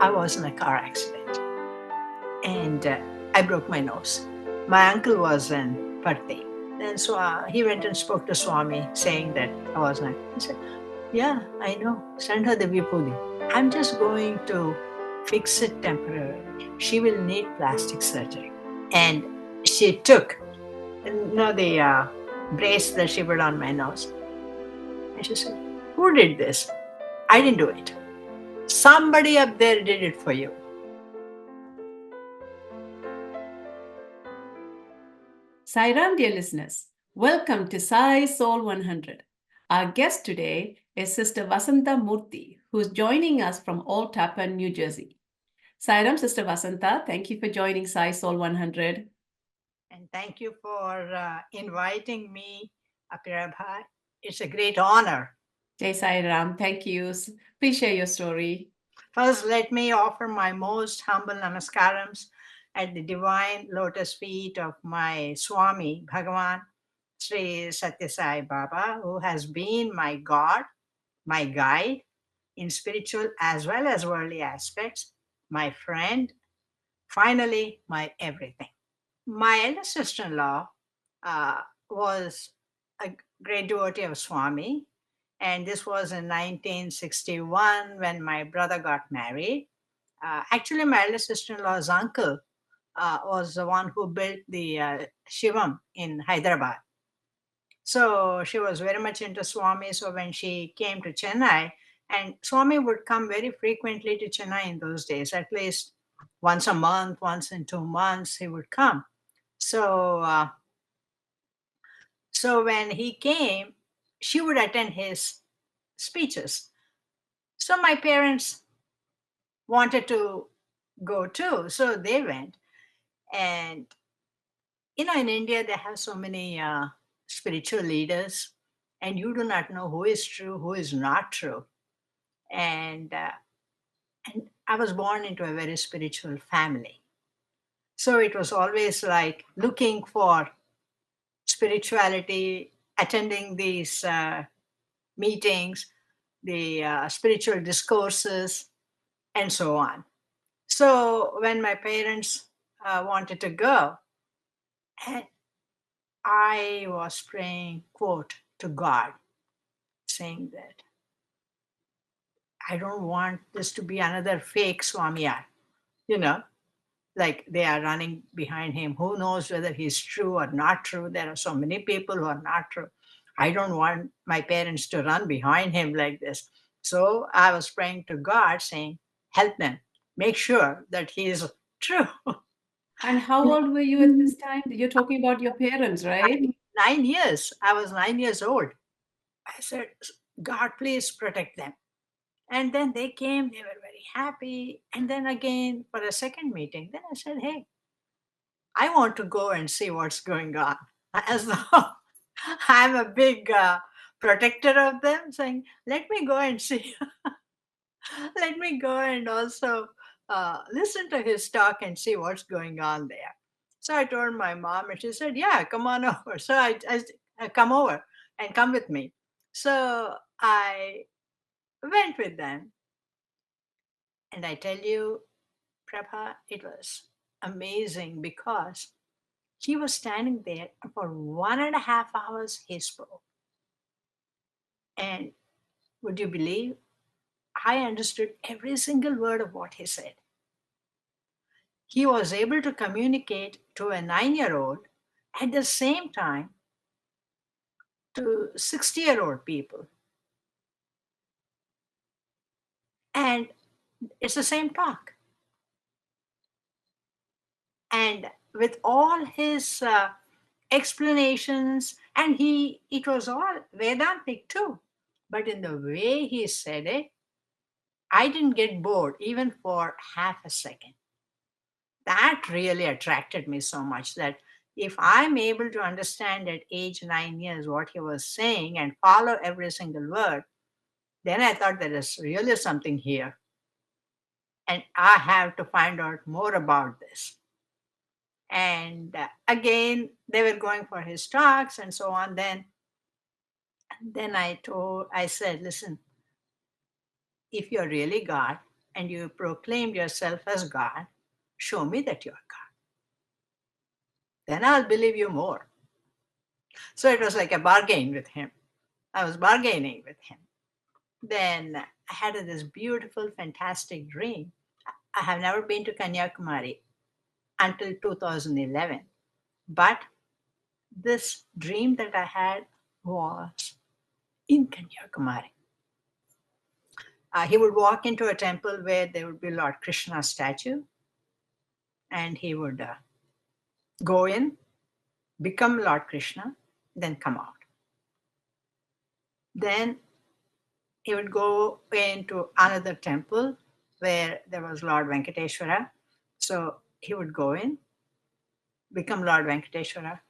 I was in a car accident and I broke my nose. My uncle was in Parthi. And so he went and spoke to Swami saying that I was not. He said, yeah, I know. Send her the Vipudi. I'm just going to fix it temporarily. She will need plastic surgery. And she took, the brace that she put on my nose. And she said, who did this? I didn't do it. Somebody up there did it for you. Sairam, dear listeners, welcome to Sai SOUL 100. Our guest today is Sister Vasantha Murthy, who is joining us from Old Tappan, New Jersey. Sairam, Sister Vasantha, thank you for joining Sai SOUL 100. And thank you for inviting me, Apirabha. It's a great honor. Jai Sairam, thank you. Please share your story. First, let me offer my most humble namaskarams at the divine lotus feet of my Swami, Bhagavan, Sri Satya Sai Baba, who has been my God, my guide in spiritual as well as worldly aspects, my friend, finally, my everything. My elder sister in law was a great devotee of Swami, and this was in 1961 when my brother got married. Actually, my elder sister in law's uncle was the one who built the Shivam in Hyderabad. So she was very much into Swami. So when she came to Chennai, and Swami would come very frequently to Chennai in those days, at least once a month, once in 2 months, he would come. So, so when he came, she would attend his speeches. So my parents wanted to go too, so they went. And in India, they have so many spiritual leaders, and you do not know who is true, who is not true. And and I was born into a very spiritual family, so it was always like looking for spirituality, attending these meetings, the spiritual discourses, and so on. So when my parents wanted to go, and I was praying, quote, to God, saying that I don't want this to be another fake Swamiyar, you know, like they are running behind him. Who knows whether he's true or not true? There are so many people who are not true. I don't want my parents to run behind him like this. So I was praying to God, saying, help them, make sure that he is true. And how old were you at this time? You're talking about your parents, right? 9 years. I was 9 years old. I said, God, please protect them. And then they came, they were very happy. And then again, for a second meeting, then I said, hey, I want to go and see what's going on. As though I'm a big protector of them, saying, let me go and see. Let me go and also listen to his talk and see what's going on there. So I told my mom, and she said, yeah, come on over. So I come over and come with me. So I went with them. And I tell you, Prabha, it was amazing because he was standing there for 1.5 hours. He spoke. And would you believe I understood every single word of what he said? He was able to communicate to a 9 year old at the same time to 60-year-old people. And it's the same talk. And with all his explanations, and it was all Vedantic too. But in the way he said it, I didn't get bored even for half a second. That really attracted me so much that if I'm able to understand at age 9 years what he was saying and follow every single word, then I thought there is really something here. And I have to find out more about this. And again, they were going for his talks and so on. Then I said, listen, if you're really God, and you proclaimed yourself as God, show me that you are God. Then I'll believe you more. So it was like a bargain with him. I was bargaining with him. Then I had this beautiful, fantastic dream. I have never been to Kanyakumari until 2011. But this dream that I had was in Kanyakumari. He would walk into a temple where there would be Lord Krishna's statue, and he would go in, become Lord Krishna, then come out. Then he would go into another temple where there was Lord Venkateshwara. So he would go in, become Lord Venkateshwara,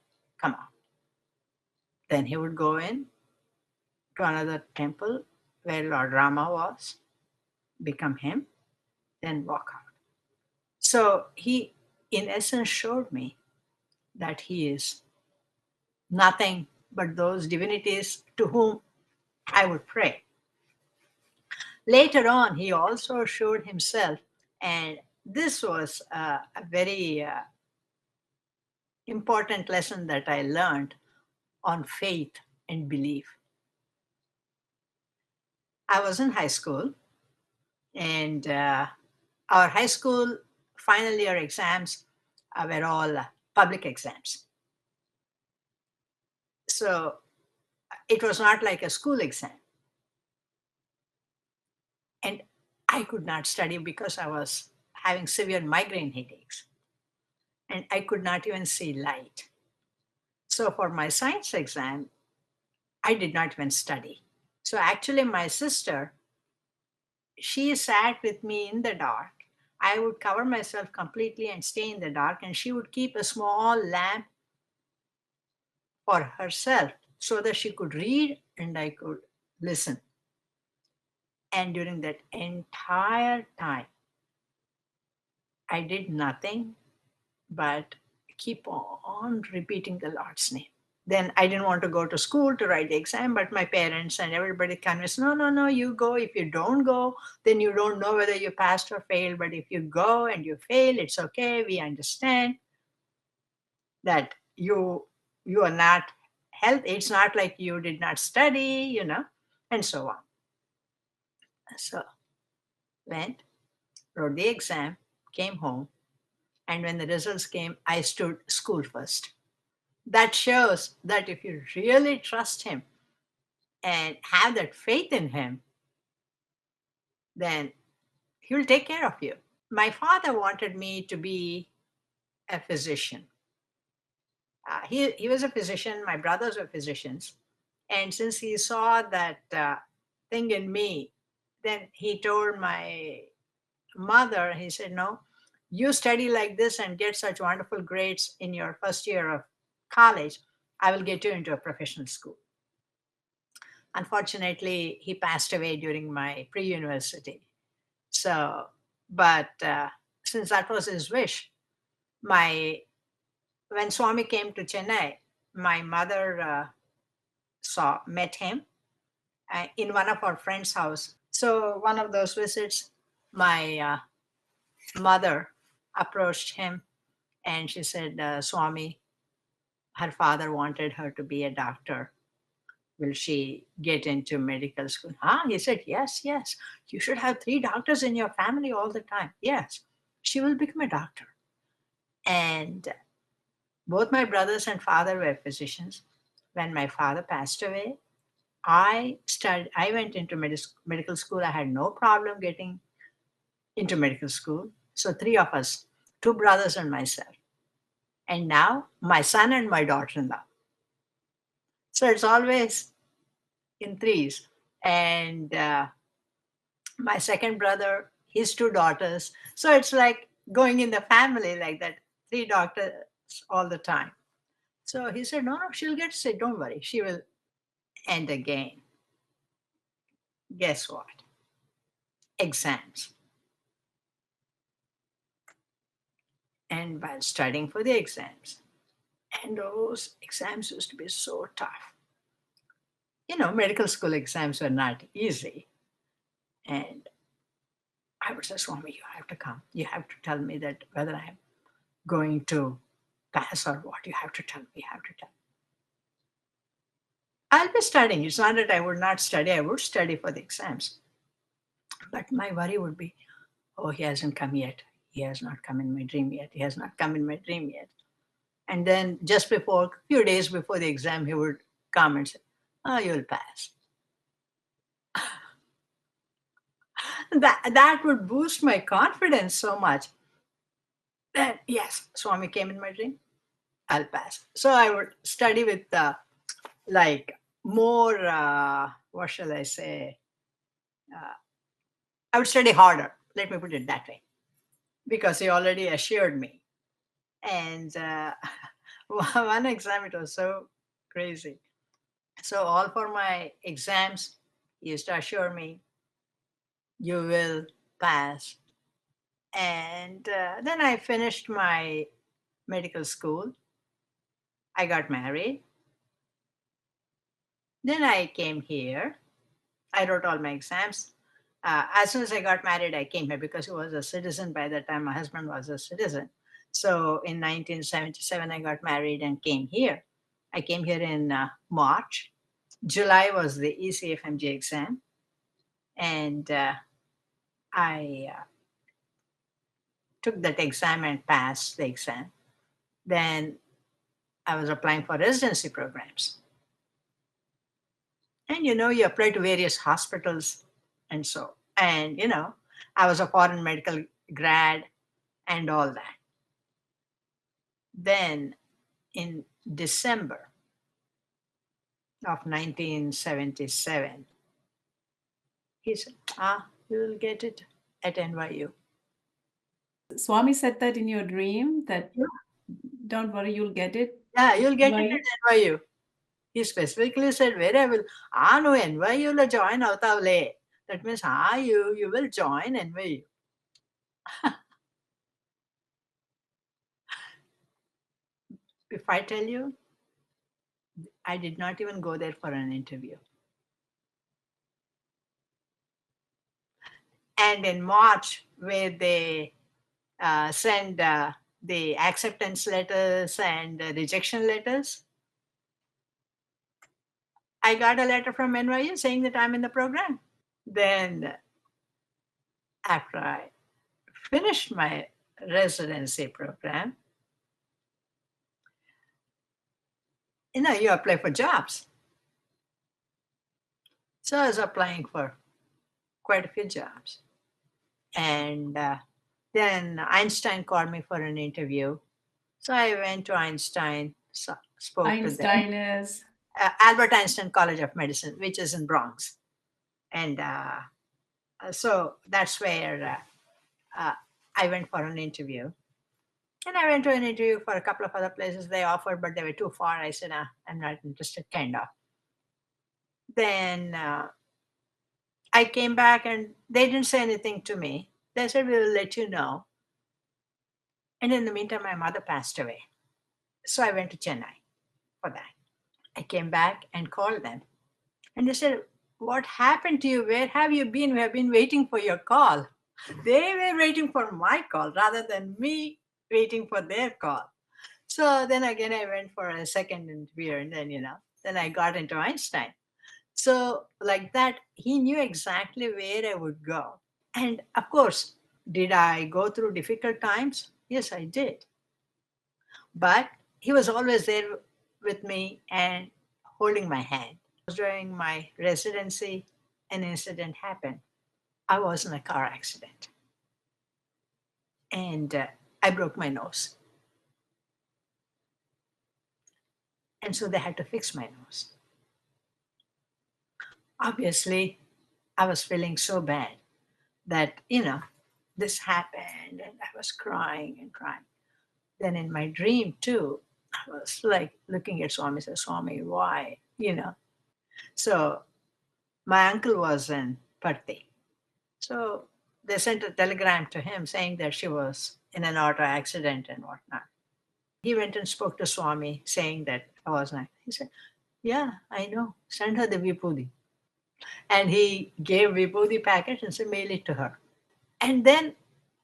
come out. Then he would go in to another temple where Lord Rama was, become him, then walk out. So he, in essence, showed me that he is nothing but those divinities to whom I would pray. Later on, he also showed himself, and this was a very important lesson that I learned on faith and belief. I was in high school, and our high school final year exams were all public exams. So it was not like a school exam. And I could not study because I was having severe migraine headaches. And I could not even see light. So for my science exam, I did not even study. So actually, my sister, she sat with me in the dark. I would cover myself completely and stay in the dark, and she would keep a small lamp for herself so that she could read and I could listen. And during that entire time, I did nothing but keep on repeating the Lord's name. Then I didn't want to go to school to write the exam, but my parents and everybody convinced, no, no, no, you go. If you don't go, then you don't know whether you passed or failed. But if you go and you fail, it's okay. We understand that you are not health. It's not like you did not study, and so on. So went, wrote the exam, came home, and when the results came, I stood school first. That shows that if you really trust him and have that faith in him, then he will take care of you. My father wanted me to be a physician. He was a physician, my brothers were physicians. And since he saw that thing in me, then he told my mother, he said, no, you study like this and get such wonderful grades in your first year of college, I will get you into a professional school. Unfortunately, he passed away during my pre-university. So, but since that was his wish, my when Swami came to Chennai, my mother met him in one of our friends' house. So one of those visits, my mother approached him and she said, Swami, her father wanted her to be a doctor. Will she get into medical school? Huh? He said, yes, yes. You should have 3 doctors in your family all the time. Yes, she will become a doctor. And both my brothers and father were physicians. When my father passed away, I went into medical school. I had no problem getting into medical school. So 3 of us, 2 brothers and myself. And now my son and my daughter-in-law. So it's always in threes. And my second brother, his 2 daughters. So it's like going in the family like that, 3 doctors all the time. So he said, no, no, she'll get sick. Don't worry. She will. And again, guess what? Exams. And while studying for the exams, and those exams used to be so tough. Medical school exams were not easy. And I would say, Swami, you have to come. You have to tell me that whether I'm going to pass or what. You have to tell me. You have to tell me. I'll be studying. It's not that I would not study. I would study for the exams. But my worry would be, oh, he hasn't come yet. He has not come in my dream yet. He has not come in my dream yet. And then just before, a few days before the exam, he would come and say, oh, you'll pass. That would boost my confidence so much that, yes, Swami came in my dream, I'll pass. So I would study with like more, what shall I say? I would study harder. Let me put it that way, because he already assured me. And one exam, it was so crazy. So all for my exams, he used to assure me, you will pass. And then I finished my medical school. I got married. Then I came here. I wrote all my exams. As soon as I got married, I came here because he was a citizen by that time. My husband was a citizen. So in 1977, I got married and came here. I came here in March. July was the ECFMG exam. And I took that exam and passed the exam. Then I was applying for residency programs. And you apply to various hospitals and so. And I was a foreign medical grad and all that. Then in December of 1977, he said, you will get it at NYU. Swami said that in your dream that Yeah, don't worry, you'll get it. you'll get it NYU? at NYU. He specifically said, where I will, no, NYU la join avtavle. That means, you will join NYU. If I tell you, I did not even go there for an interview. And in March, where they send the acceptance letters and rejection letters, I got a letter from NYU saying that I'm in the program. Then, after I finished my residency program, you apply for jobs. So I was applying for quite a few jobs. And then Einstein called me for an interview. So I went to Einstein, spoke to them. Einstein is Albert Einstein College of Medicine, which is in Bronx. And so that's where I went for an interview. And I went to an interview for a couple of other places they offered, but they were too far. I said, I'm not interested, kind of. Then I came back and they didn't say anything to me. They said, we will let you know. And in the meantime, my mother passed away. So I went to Chennai for that. I came back and called them. And they said, what happened to you? Where have you been? We have been waiting for your call. They were waiting for my call rather than me waiting for their call. So then again, I went for a second interview and then I got into Einstein. So like that, he knew exactly where I would go. And of course, did I go through difficult times? Yes, I did. But he was always there with me and holding my hand. During my residency, an incident happened. I was in a car accident and I broke my nose. And so they had to fix my nose. Obviously, I was feeling so bad that, this happened and I was crying and crying. Then in my dream too, I was like looking at Swami, said, Swami, why? So my uncle was in Parthi. So they sent a telegram to him saying that she was in an auto accident and whatnot. He went and spoke to Swami saying that I was not. He said, yeah, I know. Send her the Vibhuti. And he gave Vibhuti packet and said, mail it to her. And then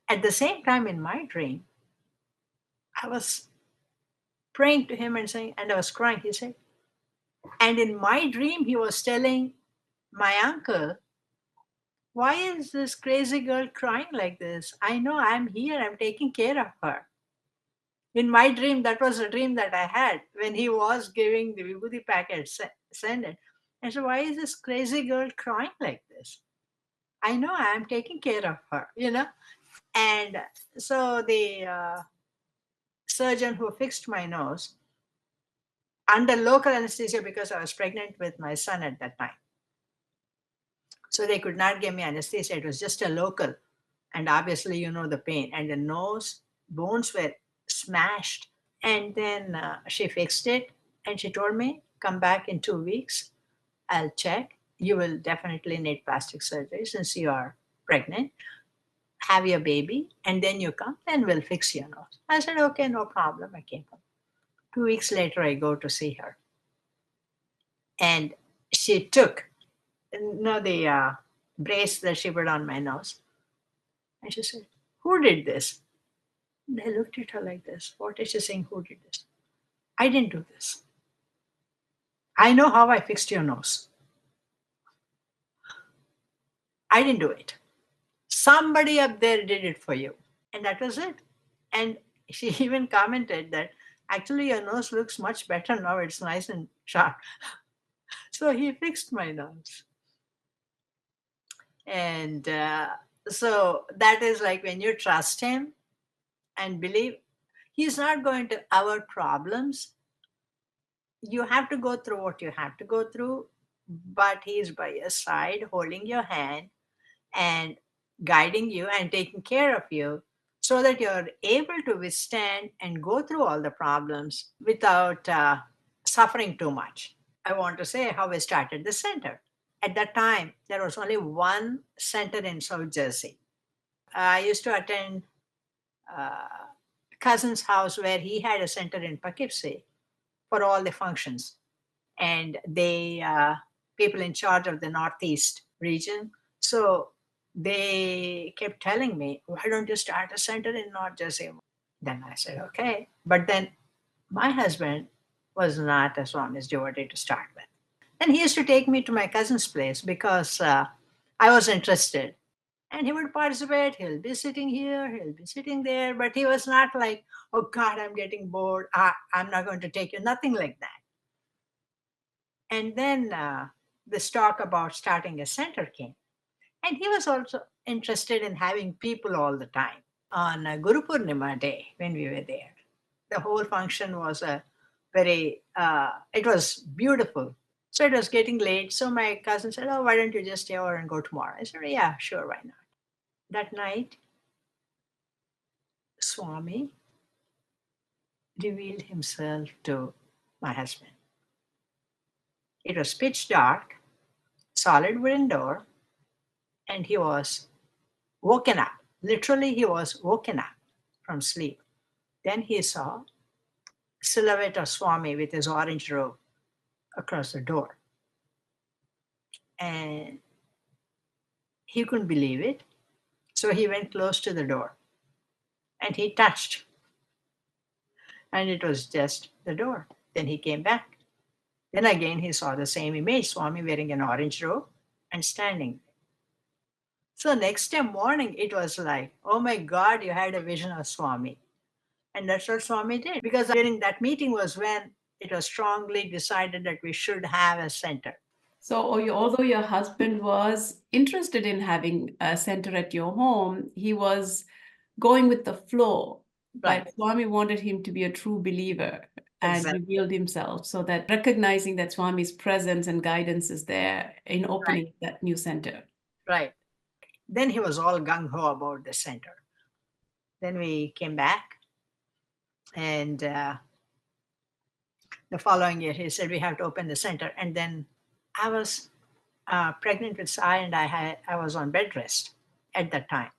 at the same time in my dream, I was praying to him and saying, and I was crying. He said, and in my dream, he was telling my uncle, why is this crazy girl crying like this? I know I'm here, I'm taking care of her. In my dream, that was a dream that I had when he was giving the vibhuti packet, send it. And so, why is this crazy girl crying like this? I know I'm taking care of her. And so the surgeon who fixed my nose under local anesthesia, because I was pregnant with my son at that time. So they could not give me anesthesia. It was just a local. And obviously, the pain. And the nose bones were smashed. And then she fixed it. And she told me, come back in 2 weeks. I'll check. You will definitely need plastic surgery since you are pregnant. Have your baby. And then you come. Then we'll fix your nose. I said, okay, no problem. I came home. 2 weeks later, I go to see her. And she took the brace that she put on my nose. And she said, who did this? And I looked at her like this. What is she saying? Who did this? I didn't do this. I know how I fixed your nose. I didn't do it. Somebody up there did it for you. And that was it. And she even commented that actually your nose looks much better now. It's nice and sharp. So he fixed my nose. And so that is like when you trust him and believe he's not going to our problems. You have to go through what you have to go through, but he's by your side, holding your hand and guiding you and taking care of you so that you're able to withstand and go through all the problems without suffering too much. I want to say how we started the center. At that time, there was only one center in South Jersey. I used to attend cousin's house where he had a center in Poughkeepsie for all the functions. And they people in charge of the Northeast region. So they kept telling me, why don't you start a center in North Jersey? Then I said, okay. But then my husband was not a Swami's devotee to start with. And he used to take me to my cousin's place because I was interested. And he would participate. He'll be sitting here, he'll be sitting there. But he was not like, oh God, I'm getting bored. I'm not going to take you. Nothing like that. And then this talk about starting a center came. And he was also interested in having people all the time. On Guru Purnima day, when we were there, the whole function was it was beautiful. So it was getting late. So my cousin said, oh, why don't you just stay over and go tomorrow? I said, yeah, sure, why not? That night, Swami revealed himself to my husband. It was pitch dark, solid wooden door, and he was woken up. Literally, he was woken up from sleep. Then he saw silhouette of Swami with his orange robe across the door. And he couldn't believe it. So he went close to the door and he touched. And it was just the door. Then he came back. Then again he saw the same image, Swami wearing an orange robe and standing. So next day morning, it was like, oh my God, you had a vision of Swami. And that's what Swami did. Because during that meeting was when it was strongly decided that we should have a center. So, although your husband was interested in having a center at your home, he was going with the flow. Right. But Swami wanted him to be a true believer and Exactly. revealed himself, so that recognizing that Swami's presence and guidance is there in opening that new center. Right. Then he was all gung ho about the center. Then we came back, and the following year he said we have to open the center. And then I was pregnant with Sai, and I was on bed rest at that time.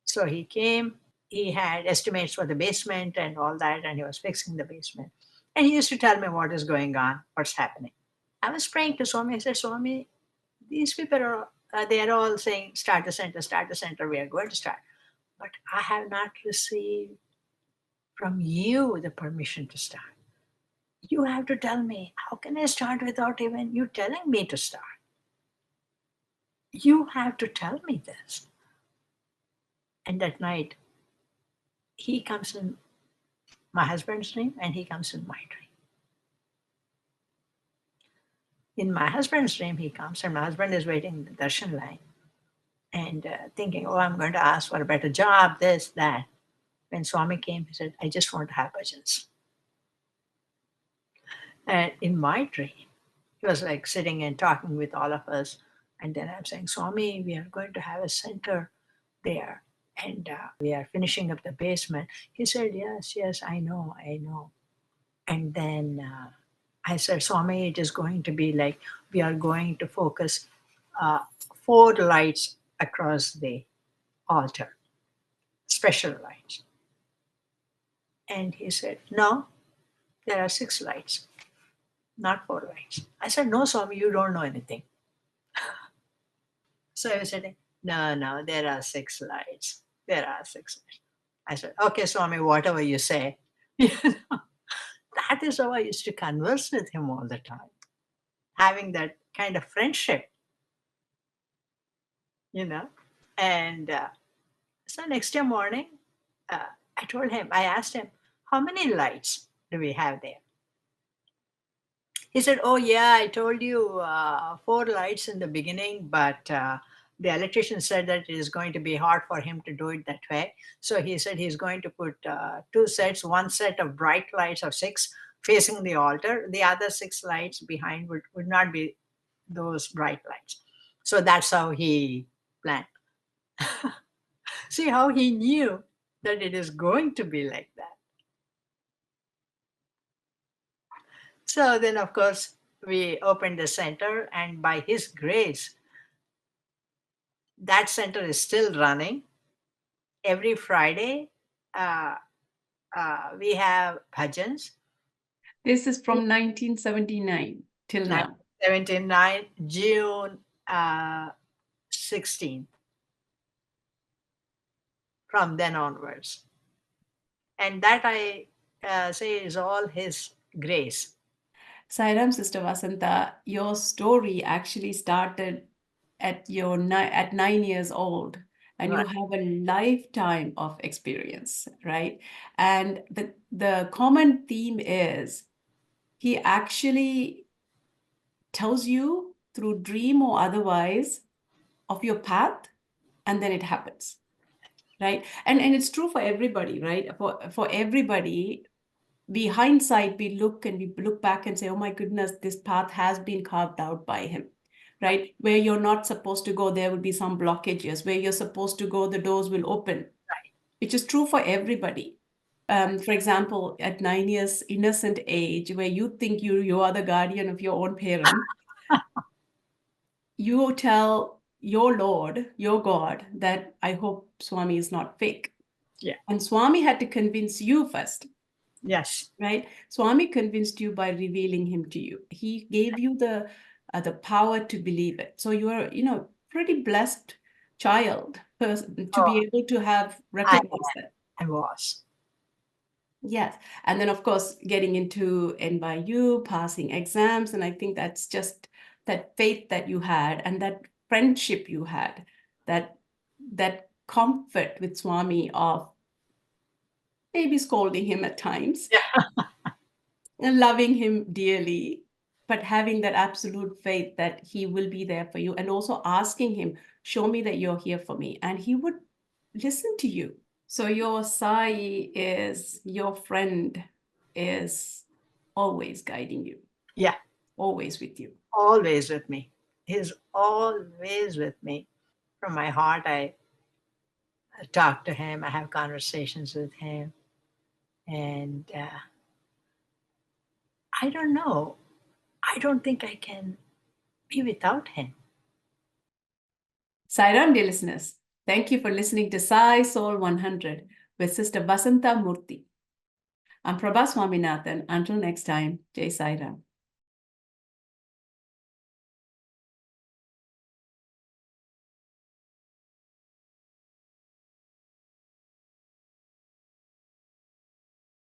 So he came. He had estimates for the basement and all that, and he was fixing the basement. And he used to tell me what is going on, what's happening. I was praying to Swami. I said, Swami, these people are they are all saying, start the center, we are going to start. But I have not received from you the permission to start. You have to tell me, how can I start without even you telling me to start? You have to tell me this. And that night, he comes in my husband's dream and he comes in my dream. In my husband's dream, he comes and my husband is waiting in the darshan line and thinking, oh, I'm going to ask for a better job, this, that. When Swami came, he said, I just want to have bhajans. And in my dream, he was like sitting and talking with all of us. And then I'm saying, Swami, we are going to have a center there. And we are finishing up the basement. He said, yes, yes, I know. And then I said, Swami, it is going to be like we are going to focus 4 lights across the altar, special lights. And he said, no, there are 6 lights, not 4 lights. I said, no, Swami, you don't know anything. So he said, no, there are 6 lights. There are 6 lights. I said, okay, Swami, whatever you say. That is how I used to converse with him all the time, having that kind of friendship, And so next day morning, I asked him, how many lights do we have there? He said, oh, yeah, I told you 4 lights in the beginning, but the electrician said that it is going to be hard for him to do it that way. So he said he's going to put 2 sets, 1 set of bright lights of 6 facing the altar. The other 6 lights behind would not be those bright lights. So that's how he planned. See how he knew that it is going to be like that. So then, of course, we opened the center, and by his grace, that center is still running. Every Friday, we have bhajans. This is from 1979 till now. 1979, June 16th. From then onwards. And that I say is all his grace. Sairam, Sister Vasantha, your story actually started at 9 years old, and Right. you have a lifetime of experience, right? And the common theme is he actually tells you through dream or otherwise of your path, and then it happens, right? And it's true for everybody, right? For everybody, we hindsight, we look back and say, oh my goodness, this path has been carved out by him, right? Where you're not supposed to go, there will be some blockages. Where you're supposed to go, the doors will open, Right. Which is true for everybody. For example, at 9 years innocent age, where you think you are the guardian of your own parent, you tell your Lord, your God, that I hope Swami is not fake. Yeah. And Swami had to convince you first. Yes. Right? Swami convinced you by revealing him to you. He gave you the power to believe it. So you are, pretty blessed child person to be able to have recognized that. I was. Yes. And then, of course, getting into NYU, passing exams. And I think that's just that faith that you had and that friendship you had, that comfort with Swami of maybe scolding him at times, and loving him dearly, but having that absolute faith that he will be there for you, and also asking him, show me that you're here for me. And he would listen to you. So your Sai is, your friend is always guiding you. Yeah. Always with you. Always with me. He's always with me. From my heart, I talk to him. I have conversations with him. And I don't know. I don't think I can be without him. Sairam, dear listeners, thank you for listening to Sai Soul 100 with Sister Vasantha Murthy. I'm Prabha Swaminathan. Until next time, Jai Sairam.